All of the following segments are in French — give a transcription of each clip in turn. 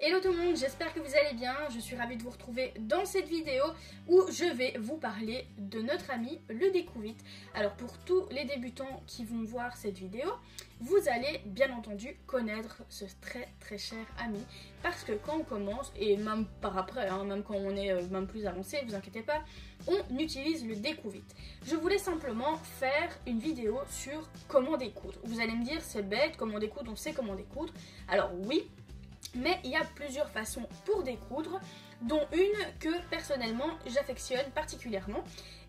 Hello tout le monde, j'espère que vous allez bien. Je suis ravie de vous retrouver dans cette vidéo où je vais vous parler de notre ami le Découvite. Alors pour tous les débutants qui vont voir cette vidéo, vous allez bien entendu connaître ce très cher ami parce que quand on commence, et même par après, même quand on est même plus avancé, vous inquiétez pas, on utilise le Découvite. Je voulais simplement faire une vidéo sur comment découdre. Vous allez me dire c'est bête, comment découdre, on sait comment découdre. Alors oui, mais il y a plusieurs façons pour découdre, dont une que personnellement j'affectionne particulièrement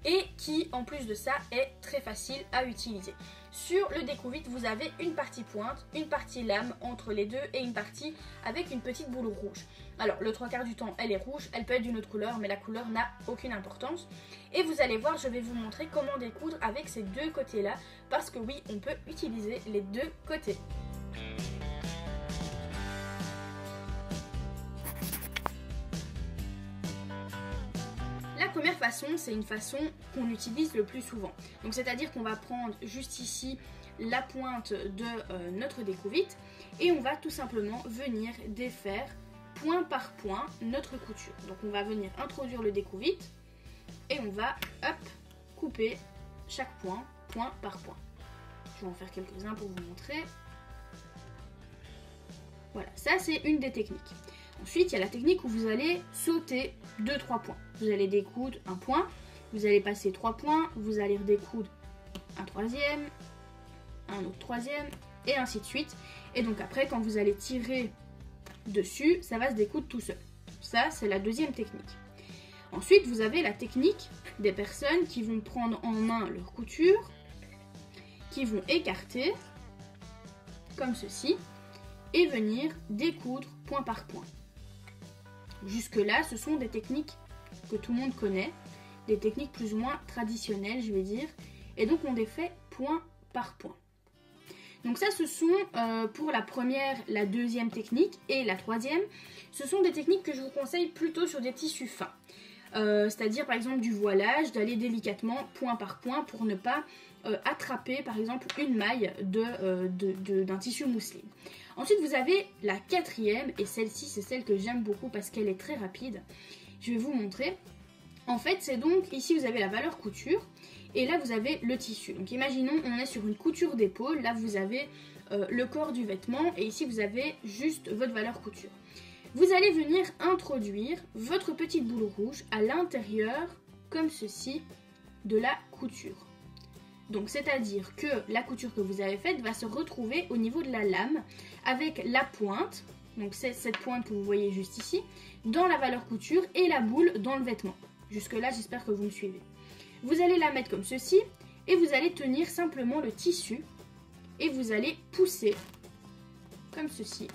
et qui en plus de ça est très facile à utiliser. Sur le Découvite, vous avez une partie pointe, une partie lame entre les deux et une partie avec une petite boule rouge. Alors le 3/4 du temps elle est rouge, elle peut être d'une autre couleur mais la couleur n'a aucune importance. Et vous allez voir, je vais vous montrer comment découdre avec ces deux côtés là parce que oui, on peut utiliser les deux côtés. La première façon, c'est une façon qu'on utilise le plus souvent. Donc c'est-à-dire qu'on va prendre juste ici la pointe de notre Découvite et on va tout simplement venir défaire point par point notre couture. Donc on va venir introduire le Découvite et on va hop, couper chaque point, point par point. Je vais en faire quelques-uns pour vous montrer. Voilà, ça c'est une des techniques. Ensuite, il y a la technique où vous allez sauter 2-3 points. Vous allez découdre un point, vous allez passer 3 points, vous allez redécoudre un troisième, un autre troisième, et ainsi de suite. Et donc après, quand vous allez tirer dessus, ça va se découdre tout seul. Ça, c'est la deuxième technique. Ensuite, vous avez la technique des personnes qui vont prendre en main leur couture, qui vont écarter, comme ceci, et venir découdre point par point. Jusque-là, ce sont des techniques que tout le monde connaît, des techniques plus ou moins traditionnelles, je vais dire, et donc on les fait point par point. Donc ça, ce sont pour la première, la deuxième technique et la troisième, ce sont des techniques que je vous conseille plutôt sur des tissus fins. C'est-à-dire par exemple du voilage, d'aller délicatement point par point pour ne pas attraper par exemple une maille d'un tissu mousseline. Ensuite vous avez la quatrième et celle-ci c'est celle que j'aime beaucoup parce qu'elle est très rapide. Je vais vous montrer. En fait c'est donc ici vous avez la valeur couture et là vous avez le tissu. Donc imaginons on est sur une couture d'épaule, là vous avez le corps du vêtement et ici vous avez juste votre valeur couture. Vous allez venir introduire votre petite boule rouge à l'intérieur, comme ceci, de la couture. Donc c'est-à-dire que la couture que vous avez faite va se retrouver au niveau de la lame avec la pointe, donc c'est cette pointe que vous voyez juste ici, dans la valeur couture et la boule dans le vêtement. Jusque là j'espère que vous me suivez. Vous allez la mettre comme ceci et vous allez tenir simplement le tissu et vous allez pousser comme ceci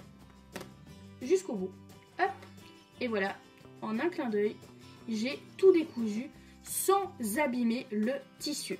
jusqu'au bout. Hop, et voilà, en un clin d'œil, j'ai tout décousu sans abîmer le tissu.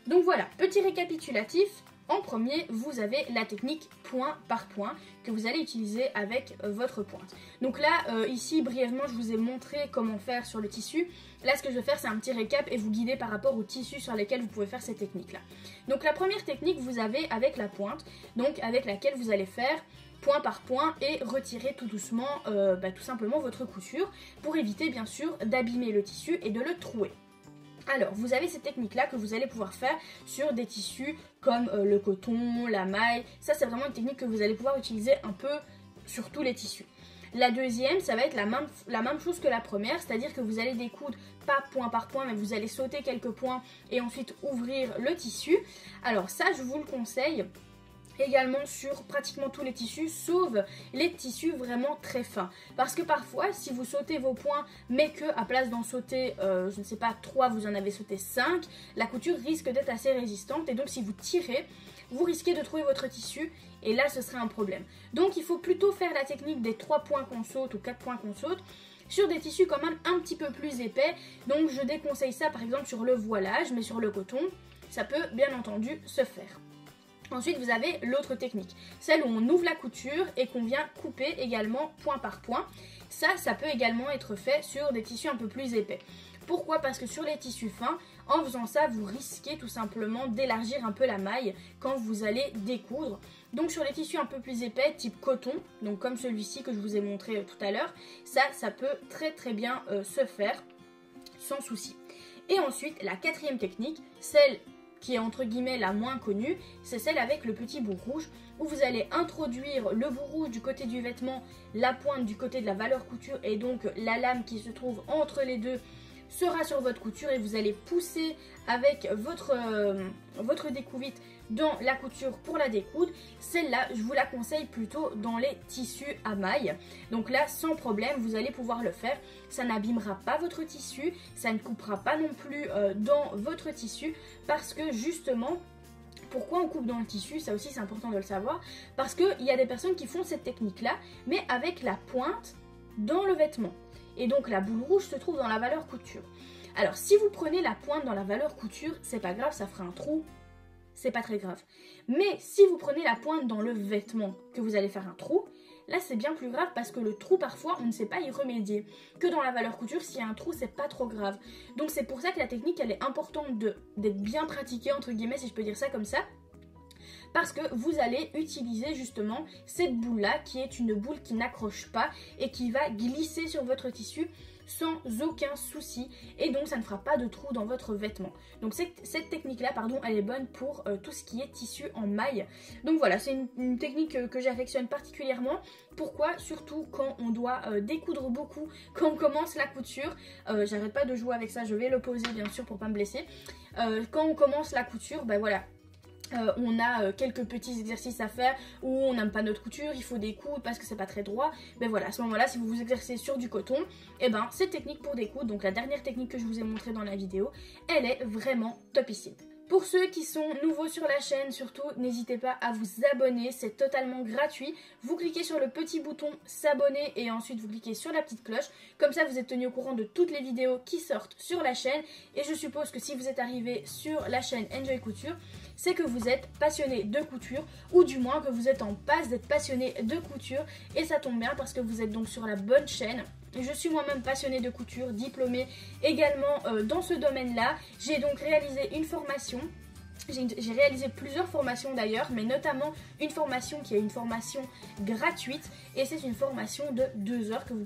Donc voilà, petit récapitulatif. En premier, vous avez la technique point par point que vous allez utiliser avec votre pointe. Donc là, ici, brièvement, je vous ai montré comment faire sur le tissu. Là, ce que je vais faire, c'est un petit récap et vous guider par rapport au tissu sur lesquels vous pouvez faire ces techniques-là. Donc la première technique, vous avez avec la pointe, donc avec laquelle vous allez faire point par point et retirer tout doucement, tout simplement votre couture pour éviter bien sûr d'abîmer le tissu et de le trouer. Alors, vous avez cette technique-là que vous allez pouvoir faire sur des tissus comme le coton, la maille. Ça, c'est vraiment une technique que vous allez pouvoir utiliser un peu sur tous les tissus. La deuxième, ça va être la même chose que la première, c'est-à-dire que vous allez découdre pas point par point, mais vous allez sauter quelques points et ensuite ouvrir le tissu. Alors ça, je vous le conseille également sur pratiquement tous les tissus, sauf les tissus vraiment très fins. Parce que parfois, si vous sautez vos points, mais que à place d'en sauter, je ne sais pas, 3, vous en avez sauté 5, la couture risque d'être assez résistante. Et donc, si vous tirez, vous risquez de trouver votre tissu, et là, ce serait un problème. Donc, il faut plutôt faire la technique des 3 points qu'on saute ou 4 points qu'on saute, sur des tissus quand même un petit peu plus épais. Donc, je déconseille ça, par exemple, sur le voilage, mais sur le coton, ça peut bien entendu se faire. Ensuite, vous avez l'autre technique, celle où on ouvre la couture et qu'on vient couper également point par point. Ça peut également être fait sur des tissus un peu plus épais. Pourquoi? Parce que sur les tissus fins, En faisant ça, vous risquez tout simplement d'élargir un peu la maille quand vous allez découdre. Donc sur les tissus un peu plus épais, type coton, donc comme celui-ci que je vous ai montré tout à l'heure, ça peut très bien se faire sans souci. Et ensuite, la quatrième technique, celle qui est entre guillemets la moins connue, c'est celle avec le petit bout rouge, où vous allez introduire le bout rouge du côté du vêtement, la pointe du côté de la valeur couture, et donc la lame qui se trouve entre les deux sera sur votre couture, et vous allez pousser avec votre découvite dans la couture pour la découdre. Celle-là, je vous la conseille plutôt dans les tissus à mailles. Donc là, sans problème, vous allez pouvoir le faire. Ça n'abîmera pas votre tissu, ça ne coupera pas non plus dans votre tissu, parce que justement, pourquoi on coupe dans le tissu, ça aussi c'est important de le savoir, parce qu'il y a des personnes qui font cette technique-là, mais avec la pointe dans le vêtement. Et donc la boule rouge se trouve dans la valeur couture. Alors si vous prenez la pointe dans la valeur couture, c'est pas grave, ça fera un trou, c'est pas très grave. Mais si vous prenez la pointe dans le vêtement, que vous allez faire un trou, là c'est bien plus grave, parce que le trou parfois on ne sait pas y remédier. Que dans la valeur couture, s'il y a un trou, c'est pas trop grave. Donc c'est pour ça que la technique elle est importante d'être bien pratiquée entre guillemets, si je peux dire ça comme ça. Parce que vous allez utiliser justement cette boule là qui est une boule qui n'accroche pas et qui va glisser sur votre tissu sans aucun souci, et donc ça ne fera pas de trou dans votre vêtement. Donc cette technique là, pardon, elle est bonne pour tout ce qui est tissu en maille. Donc voilà, c'est une technique que j'affectionne particulièrement. Pourquoi? Surtout quand on doit découdre beaucoup, quand on commence la couture. J'arrête pas de jouer avec ça, je vais le poser bien sûr pour pas me blesser. Quand on commence la couture, ben voilà, on a quelques petits exercices à faire où on n'aime pas notre couture, il faut découdre parce que c'est pas très droit. Mais voilà, à ce moment là, si vous vous exercez sur du coton, et ben cette technique pour découdre, donc la dernière technique que je vous ai montrée dans la vidéo, elle est vraiment topissime. Pour ceux qui sont nouveaux sur la chaîne, surtout n'hésitez pas à vous abonner, c'est totalement gratuit. Vous cliquez sur le petit bouton s'abonner et ensuite vous cliquez sur la petite cloche. Comme ça vous êtes tenu au courant de toutes les vidéos qui sortent sur la chaîne. Et je suppose que si vous êtes arrivé sur la chaîne Enjoy Couture, c'est que vous êtes passionné de couture, ou du moins que vous êtes en passe d'être passionné de couture. Et ça tombe bien parce que vous êtes donc sur la bonne chaîne. Je suis moi-même passionnée de couture, diplômée également dans ce domaine-là. J'ai donc réalisé une formation. J'ai réalisé plusieurs formations d'ailleurs, mais notamment une formation qui est une formation gratuite, et c'est une formation de 2 heures que vous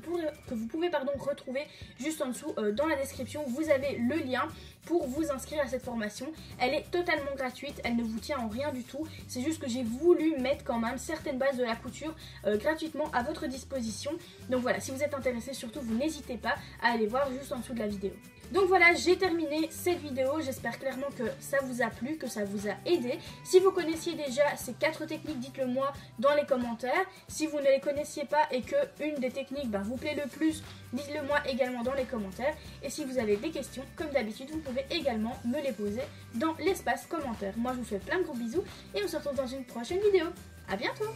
pouvez retrouver juste en dessous dans la description. Vous avez le lien pour vous inscrire à cette formation. Elle est totalement gratuite, elle ne vous tient en rien du tout. C'est juste que j'ai voulu mettre quand même certaines bases de la couture gratuitement à votre disposition. Donc voilà, si vous êtes intéressé, surtout vous n'hésitez pas à aller voir juste en dessous de la vidéo. Donc voilà, j'ai terminé cette vidéo, j'espère clairement que ça vous a plu, que ça vous a aidé. Si vous connaissiez déjà ces 4 techniques, dites-le moi dans les commentaires. Si vous ne les connaissiez pas et que une des techniques vous plaît le plus, dites-le moi également dans les commentaires. Et si vous avez des questions, comme d'habitude, vous pouvez également me les poser dans l'espace commentaire. Moi je vous fais plein de gros bisous et on se retrouve dans une prochaine vidéo. À bientôt!